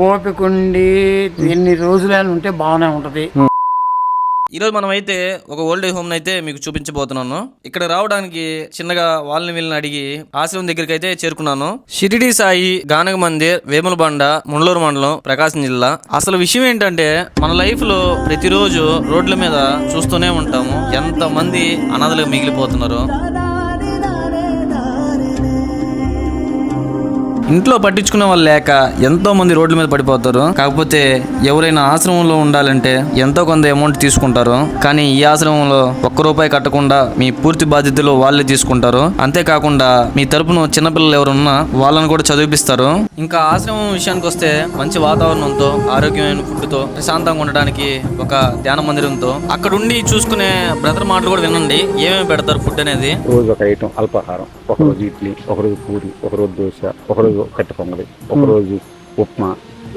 ఓపికండి ఎన్ని రోజులైనా ఉంటే బాగానే ఉంటది. ఈరోజు మనం అయితే ఒక ఓల్డ్ ఏజ్ హోమ్ అయితే మీకు చూపించబోతున్నాను. ఇక్కడ రావడానికి చిన్నగా వాళ్ళని వీళ్ళని అడిగి ఆశ్రమం దగ్గరికి అయితే చేరుకున్నాను. షిరిడి సాయి గానగ మందిర్, వేములబండ, మునలూరు మండలం, ప్రకాశం జిల్లా. అసలు విషయం ఏంటంటే మన లైఫ్ లో ప్రతిరోజు రోడ్ల మీద చూస్తూనే ఉంటాము ఎంత మంది అనాథలుగా మిగిలిపోతున్నారు. ఇంట్లో పట్టించుకునే వాళ్ళు లేక ఎంతో మంది రోడ్ల మీద పడిపోతారు. కాకపోతే ఎవరైనా ఆశ్రమంలో ఉండాలంటే ఎంతో కొంత అమౌంట్ తీసుకుంటారు. కానీ ఈ ఆశ్రమంలో ₹1 కట్టకుండా మీ పూర్తి బాధ్యతలు వాళ్ళే తీసుకుంటారు. అంతేకాకుండా మీ తరపున చిన్నపిల్లలు ఎవరున్నా వాళ్ళని కూడా చదివిపిస్తారు. ఇంకా ఆశ్రమం విషయానికి వస్తే మంచి వాతావరణంతో, ఆరోగ్యమైన ఫుడ్ తో, ప్రశాంతంగా ఉండడానికి ఒక ధ్యాన మందిరంతో, అక్కడ ఉండి చూసుకునే బ్రదర్ మాటలు కూడా వినండి ఏమేమి పెడతారు ఫుడ్ అనేది. రోజు ఒక ఐటమ్ అల్పాహారం, ఒకరోజు ఇడ్లీ, ఒకరోజు పూరి, ఒకరోజు దోశ, ఒకరోజు కట్టె పొంగలి, ఒకరోజు ఉప్మా,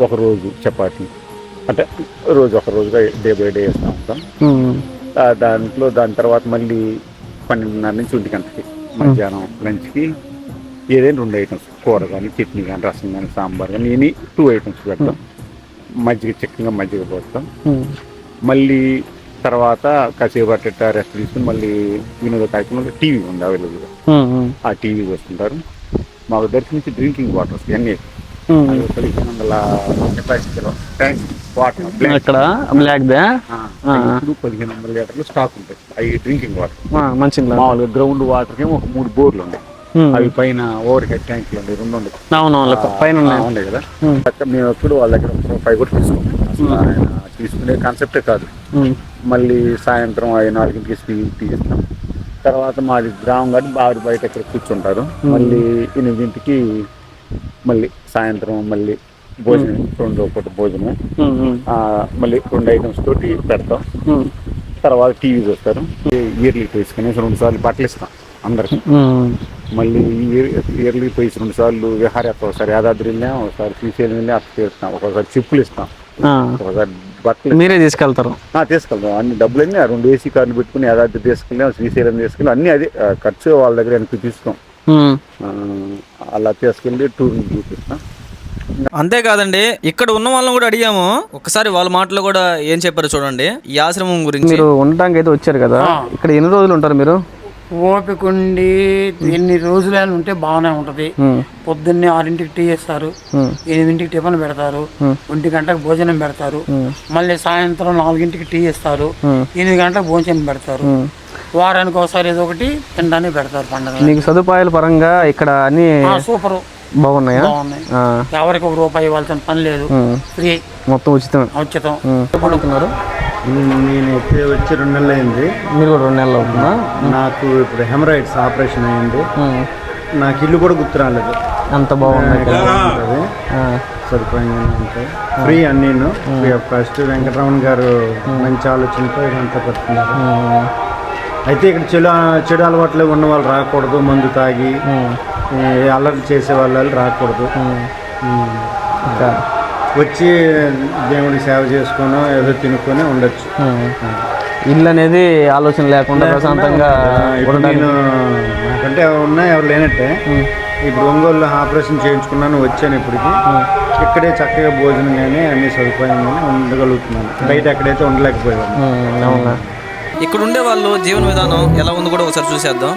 ఒకరోజు చపాతి. అంటే రోజు ఒక రోజుగా డే బై డే వేస్తూ ఉంటాం. దాని తర్వాత మళ్ళీ 12:30 నుంచి 1 గంటకి మధ్యాహ్నం లంచ్కి ఏదైనా 2 ఐటమ్స్, కూర కానీ, చట్నీ కానీ, రసం కానీ, సాంబార్ కానీ, ఎనీ 2 ఐటమ్స్ పెడతాం. మజ్జిగ చక్కగా మజ్జిగ పోస్తాం. మళ్ళీ తర్వాత కాసేపు అట్ట రెస్ట్ తీసుకుని మళ్ళీ వినోద కార్యక్రమంలో టీవీ ఉంది అవైలబుల్గా. ఆ టీవీ వస్తుంటారు. మాకు దర్శించి డ్రింకింగ్ వాటర్ ఇవన్నీ 1500 లీటర్లు స్టాక్ ఉంటాయి. అవి డ్రింకింగ్ వాటర్ మామూలుగా గ్రౌండ్ వాటర్ ఏమో ఒక 3 బోర్లు ఉంటాయి. అవి పైన ఓవర్ హెడ్ ట్యాంకులు ఉంటాయి, 2 ఉన్నాయి కదా. మేము ఎప్పుడు వాళ్ళ దగ్గర ₹5 కూడా తీసుకుంటాం. అసలు ఆయన తీసుకునే కాన్సెప్టే కాదు. మళ్ళీ సాయంత్రం 4కి టీ ఇస్తాం. తర్వాత మాది గ్రామం కాబట్టి బాగా బయట ఇక్కడ కూర్చుంటారు. మళ్ళీ 8కి మళ్ళీ సాయంత్రం మళ్ళీ భోజనం, 2 పూట భోజనం, మళ్ళీ 2 ఐటమ్స్ తోటి పెడతాం. తర్వాత టీవీ చూస్తారు. ఇయర్లీ టైస్ కనీసం 2 సార్లు బట్టలు ఇస్తాం అందరికి. మళ్ళీ ఇయర్లీ టైస్ 2 సార్లు విహారయాత్ర, ఒకసారి యాదాద్రి వెళ్ళాం, ఒకసారి శ్రీశైలం వెళ్ళి అక్కడ తీస్తాం, ఒకసారి చెప్పులు ఇస్తాం, ఒకసారి బట్టలు మీరే తీసుకెళ్తారు. తీసుకెళ్తాం. అన్ని డబ్బులన్నీ 2 ఏసీ కార్లు పెట్టుకుని యాదాద్రి తీసుకెళ్ళాం, శ్రీశైలం తీసుకెళ్ళి అన్ని అదే ఖర్చు వాళ్ళ దగ్గర వెనక్కి తీసుకోం. అలా తీసుకెళ్ళి టూర్ చూపిస్తాం. అంతేకాదండి, ఇక్కడ ఉన్న వాళ్ళని కూడా అడిగాము. ఒకసారి వాళ్ళ మాటలు కూడా ఏం చెప్పారు చూడండి ఈ ఆశ్రమం గురించి. మీరు ఉండడానికి అయితే వచ్చారు కదా, ఇక్కడ ఎన్ని రోజులు ఉంటారు మీరు? ఓపికండి ఎన్ని రోజులైనా ఉంటే బాగానే ఉంటది. పొద్దున్నే 6కి టీ ఇస్తారు, 8కి టిఫిన్ పెడతారు, 1 గంటకు భోజనం పెడతారు, మళ్ళీ సాయంత్రం 4కి టీ ఇస్తారు, 8 గంటలకు భోజనం పెడతారు. వారానికి ఒకసారి ఏదో ఒకటి తినడానికి పెడతారు. పండుగ మీకు సదుపాయాల పరంగా ఇక్కడ అన్ని సూపర్ బాగున్నాయి. ఎవరికి ₹1 ఇవ్వాల్సిన పని లేదు, ఫ్రీ, మొత్తం ఉచితం. పడుతున్నారు. నేను వచ్చి 2 నెలలు అయింది. మీరు కూడా 2 నెలలు అవుతుందా? నాకు ఇప్పుడు హెమరాయిడ్స్ ఆపరేషన్ అయింది. నాకు ఇల్లు కూడా గుర్తు రాలేదు. అంత బాగుంది, సదుపాయంగా ఉంటాయి. ఫ్రీ అన్నీ ఫ్రీ ఆఫ్ కాస్ట్. వెంకటరమణ గారు మంచి ఆలోచనతో ఇదంతా పెడుతున్నారు. అయితే ఇక్కడ చెడు అలవాట్లు ఉన్న వాళ్ళు రాకూడదు, మందు తాగి అల్లరి చేసే వాళ్ళు రాకూడదు. వచ్చి దేవుడికి సేవ చేసుకొని ఏదో తినుకొని ఉండొచ్చు. ఇల్లు అనేది ఆలోచన లేకుండా ప్రశాంతంగా. నేను నాకంటే ఉన్నాయి, ఎవరు లేనట్టే. ఇప్పుడు ఒంగోలు ఆపరేషన్ చేయించుకున్నాను, వచ్చాను. ఇప్పటికి ఇక్కడే చక్కగా భోజనం కానీ అన్ని సదుపాయం కానీ ఉండగలుగుతున్నాను. బయట ఎక్కడైతే ఉండలేకపోయాను. అవునా? ఇక్కడ ఉండే వాళ్ళు జీవన విధానం ఎలా ఉందో కూడా ఒకసారి చూసేద్దాం.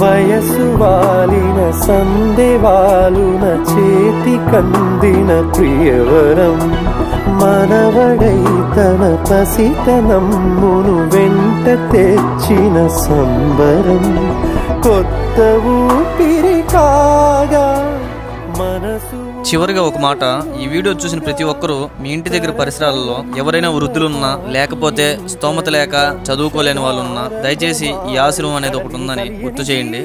వయసు వాలిన సందేవాలున చేతి కందిన ప్రియవరం మనవడై తన పసితనమ్మును వెంట తెచ్చిన సంబరం కొత్త ఊపిరి కాగా మనసు. చివరిగా ఒక మాట, ఈ వీడియో చూసిన ప్రతి ఒక్కరూ మీ ఇంటి దగ్గర పరిసరాలలో ఎవరైనా వృద్ధులున్నా, లేకపోతే స్తోమత లేక చదువుకోలేని వాళ్ళు ఉన్నా, దయచేసి ఈ ఆశ్రమం అనేది ఒకటి ఉందని గుర్తు చేయండి.